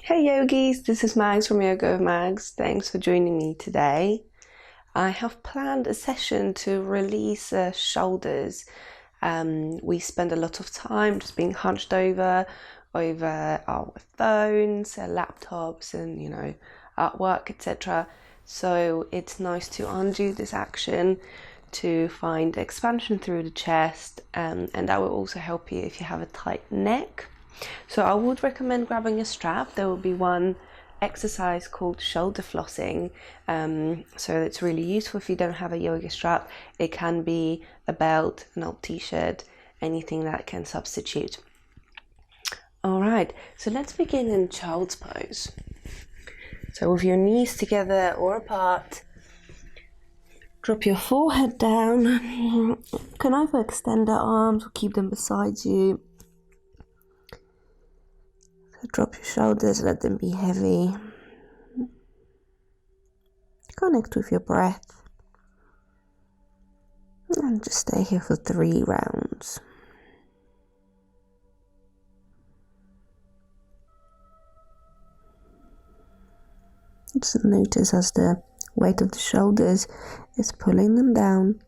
Hey yogis, this is Mags from Yoga with Mags. Thanks for joining me today. I have planned a session to release shoulders. We spend a lot of time just being hunched over our phones, laptops, and at work, etc. So it's nice to undo this action to find expansion through the chest, and that will also help you if you have a tight neck. So I would recommend grabbing a strap. There will be one exercise called shoulder flossing. So it's really useful if you don't have a yoga strap. It can be a belt, an old t-shirt, anything that can substitute. All right, so let's begin in child's pose. So with your knees together or apart, drop your forehead down. You can either extend the arms or keep them beside you. Drop your shoulders, let them be heavy. Connect with your breath. And just stay here for 3 rounds. Just notice as the weight of the shoulders is pulling them down.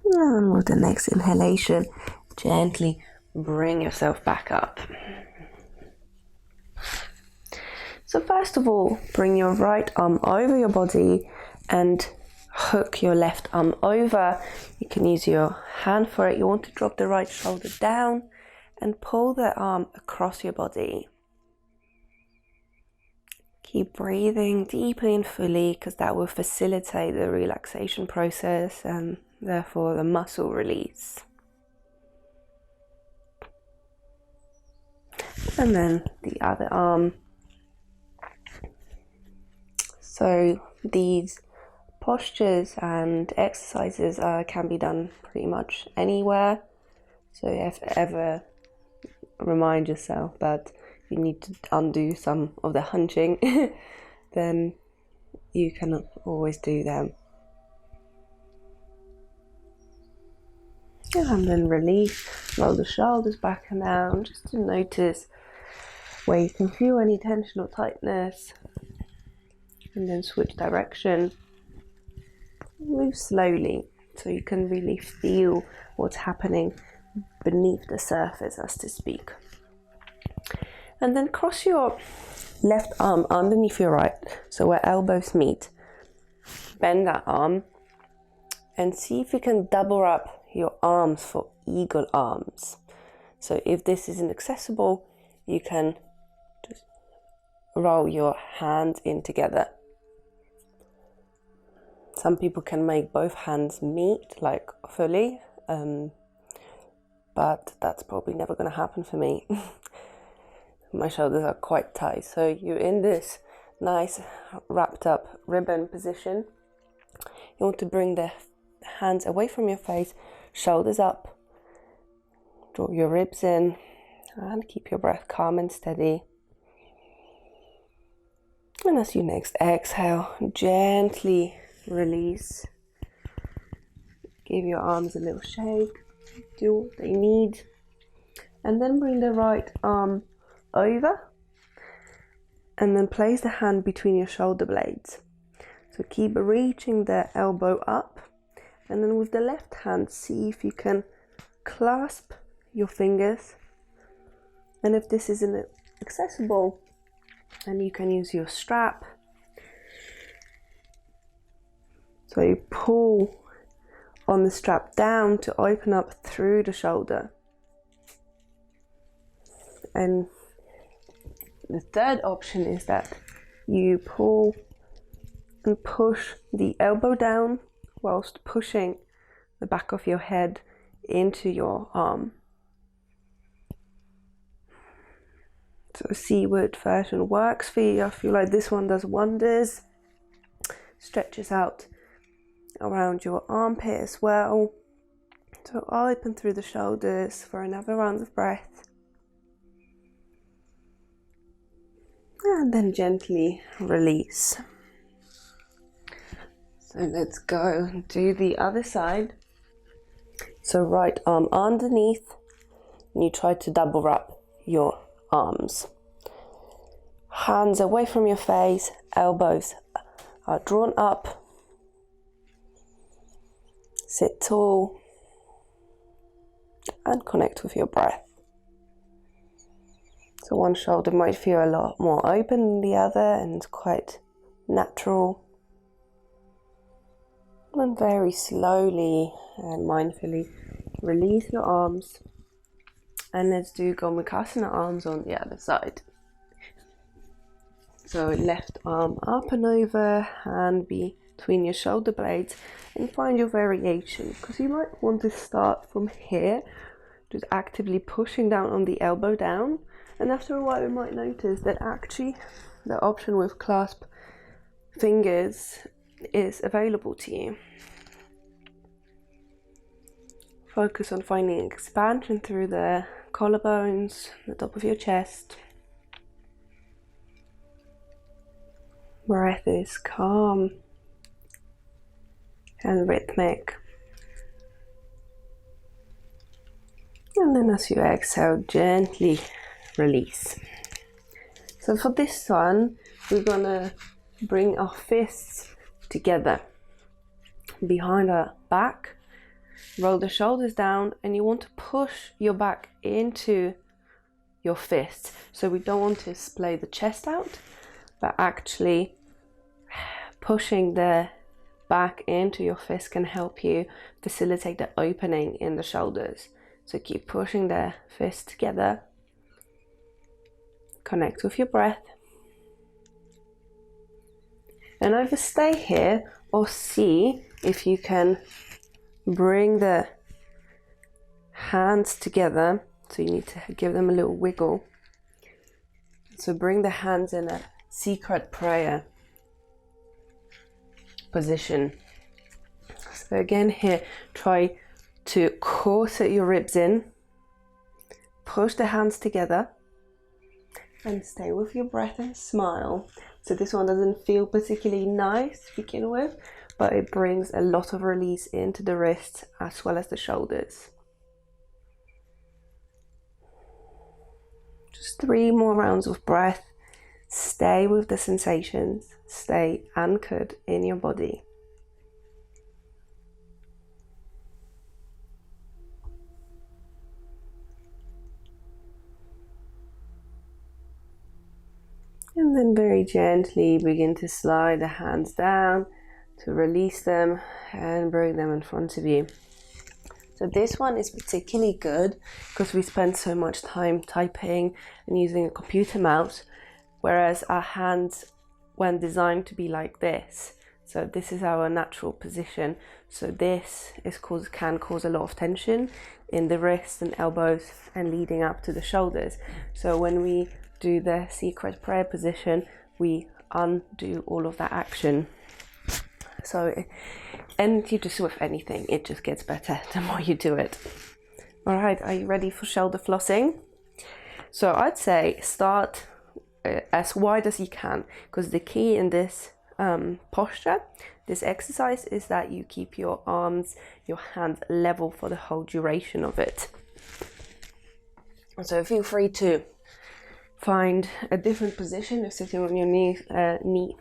And with the next inhalation, gently bring yourself back up. So first of all, bring your right arm over your body and hook your left arm over. You can use your hand for it. You want to drop the right shoulder down and pull the arm across your body. Keep breathing deeply and fully because that will facilitate the relaxation process and therefore the muscle release. And then the other arm. So these postures and exercises can be done pretty much anywhere. So if ever remind yourself that you need to undo some of the hunching, then you can always do them. And then release, roll the shoulders back and down just to notice where you can feel any tension or tightness. And then switch direction. Move slowly so you can really feel what's happening beneath the surface, as to speak. And then cross your left arm underneath your right, so where elbows meet. Bend that arm and see if you can double up your arms for eagle arms. So if this isn't accessible, you can just roll your hands in together. Some people can make both hands meet, like fully, but that's probably never going to happen for me. My shoulders are quite tight. So you're in this nice wrapped up ribbon position. You want to bring the hands away from your face, shoulders up, draw your ribs in, and keep your breath calm and steady. And as you next exhale, gently release. Give your arms a little shake, do what they need, and then bring the right arm over and then place the hand between your shoulder blades. So keep reaching the elbow up, and then with the left hand see if you can clasp your fingers, and if this isn't accessible then you can use your strap. So you pull on the strap down to open up through the shoulder. And the third option is that you pull and push the elbow down whilst pushing the back of your head into your arm. So see which version works for you. I feel like this one does wonders. Stretches out around your armpit as well. So open through the shoulders for another round of breath. And then gently release. So So let's go do the other side. So right arm underneath, and you try to double wrap your arms. Hands away from your face, elbows are drawn up. Sit tall and connect with your breath. So one shoulder might feel a lot more open than the other, and it's quite natural. And very slowly and mindfully release your arms. And let's do Gomukhasana arms on the other side. So left arm up and over, hand between your shoulder blades, and find your variation. Because you might want to start from here, just actively pushing down on the elbow down. And after a while you might notice that actually the option with clasp fingers is available to you. Focus on finding expansion through the collarbones, the top of your chest. Breath is calm and rhythmic. And then as you exhale, gently release. So for this one, we're gonna bring our fists together behind our back. Roll the shoulders down, and you want to push your back into your fists. So we don't want to splay the chest out, but actually pushing the back into your fist can help you facilitate the opening in the shoulders. So keep pushing the fists together. Connect with your breath. And either stay here or see if you can bring the hands together. So you need to give them a little wiggle. So bring the hands in a secret prayer position. So again here, try to corset your ribs in. Push the hands together. And stay with your breath and smile. So this one doesn't feel particularly nice to begin with, but it brings a lot of release into the wrists as well as the shoulders. Just 3 more rounds of breath. Stay with the sensations. Stay anchored in your body. And then very gently begin to slide the hands down to release them and bring them in front of you. So this one is particularly good because we spend so much time typing and using a computer mouse, whereas our hands weren't designed to be like this. So this is our natural position. So this can cause a lot of tension in the wrists and elbows and leading up to the shoulders. So when we do the secret prayer position, we undo all of that action. So, and you just with anything, it just gets better the more you do it. All right, are you ready for shoulder flossing? So I'd say start as wide as you can, because the key in this posture, this exercise, is that you keep your arms, your hands level for the whole duration of it. So feel free to find a different position if sitting on your knee,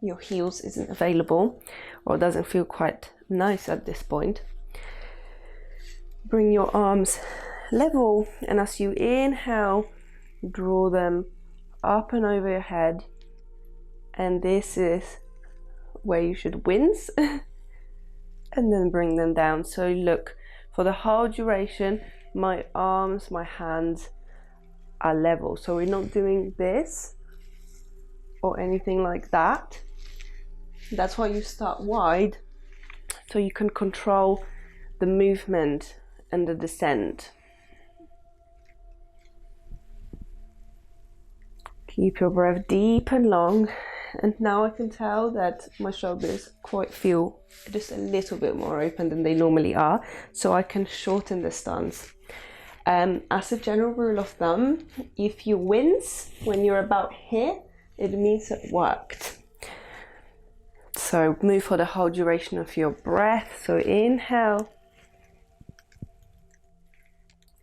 your heels isn't available or doesn't feel quite nice at this point. Bring your arms level, and as you inhale, draw them up and over your head, and this is where you should wince and then bring them down. So look, for the whole duration, my arms, my hands are level. So we're not doing this or anything like that. That's why you start wide, so you can control the movement and the descent. Keep your breath deep and long. And now I can tell that my shoulders feel just a little bit more open than they normally are, so I can shorten the stance. As a general rule of thumb, if you wince when you're about here, it means it worked. So move for the whole duration of your breath. So inhale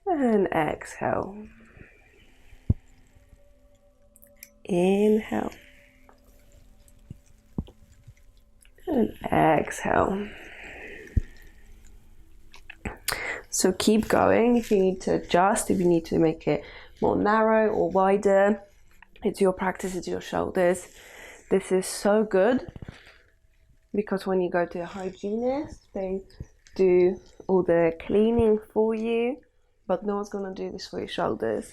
and exhale. Inhale and exhale. So keep going. If you need to adjust, if you need to make it more narrow or wider, it's your practice, it's your shoulders. This is so good because when you go to a hygienist, they do all the cleaning for you, but no one's going to do this for your shoulders.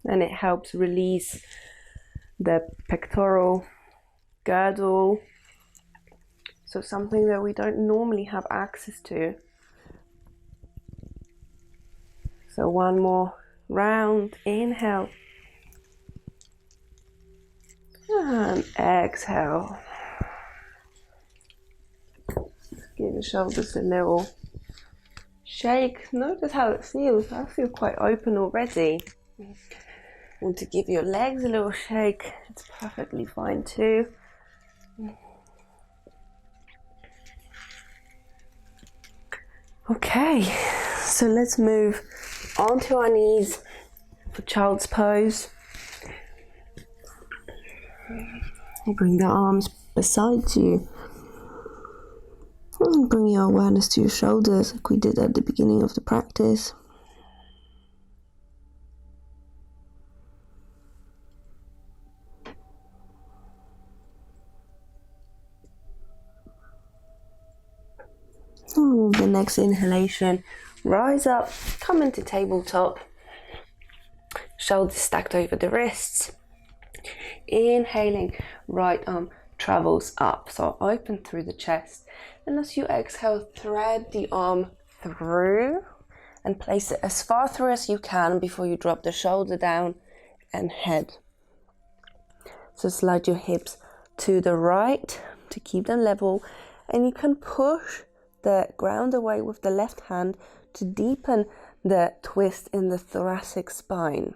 And it helps release the pectoral girdle. So something that we don't normally have access to. So one more round. Inhale. And exhale. Give the shoulders a little shake. Notice how it feels. I feel quite open already. Want to give your legs a little shake. It's perfectly fine too. Okay, so let's move onto our knees for child's pose. Bring the arms beside you. And bring your awareness to your shoulders like we did at the beginning of the practice. And with the next inhalation, rise up, come into tabletop. Shoulders stacked over the wrists. Inhaling, right arm travels up, so open through the chest. And as you exhale, thread the arm through and place it as far through as you can before you drop the shoulder down and head. So slide your hips to the right to keep them level, and you can push the ground away with the left hand to deepen the twist in the thoracic spine.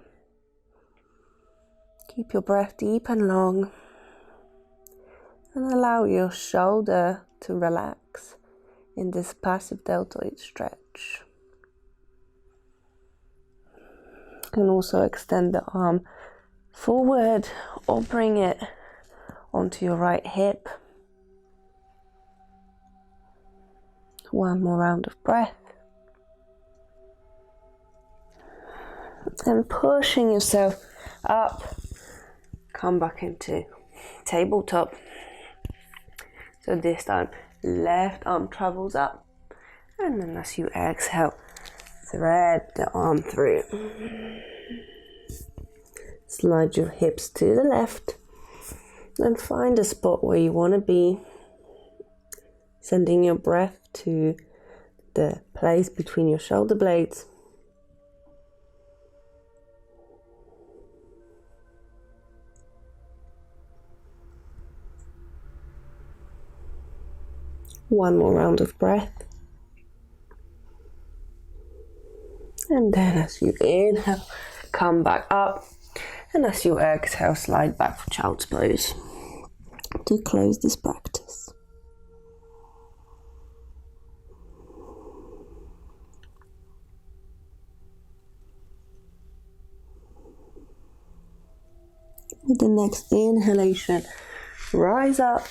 Keep your breath deep and long and allow your shoulder to relax in this passive deltoid stretch. You can also extend the arm forward or bring it onto your right hip. One more round of breath. And pushing yourself up, come back into tabletop. So this time, left arm travels up, and then as you exhale, thread the arm through. Slide your hips to the left, and find a spot where you want to be, sending your breath to the place between your shoulder blades. One more round of breath. And then as you inhale, come back up. And as you exhale, slide back for child's pose to close this practice. With the next inhalation, rise up.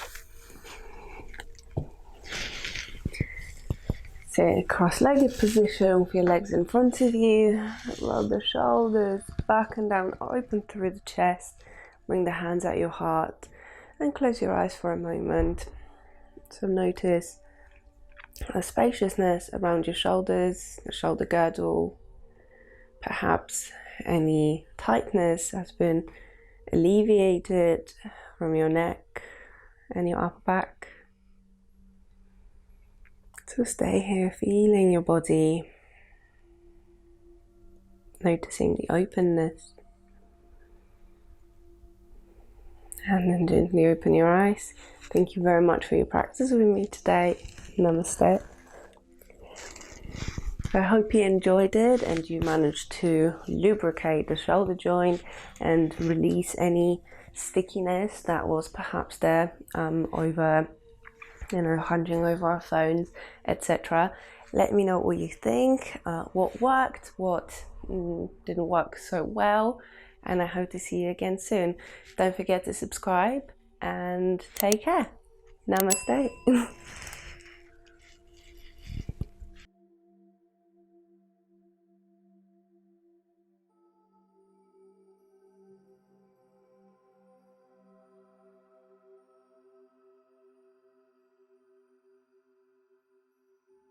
Sit in cross-legged position with your legs in front of you. Roll the shoulders back and down, open through the chest. Bring the hands at your heart and close your eyes for a moment. So notice a spaciousness around your shoulders, the shoulder girdle. Perhaps any tightness has been alleviated from your neck and your upper back. So stay here, feeling your body, noticing the openness, and then gently open your eyes. Thank you very much for your practice with me today. Namaste. I hope you enjoyed it and you managed to lubricate the shoulder joint and release any stickiness that was perhaps there over, hunching over our phones, etc. Let me know what you think, what worked, what didn't work so well, and I hope to see you again soon. Don't forget to subscribe and take care. Namaste.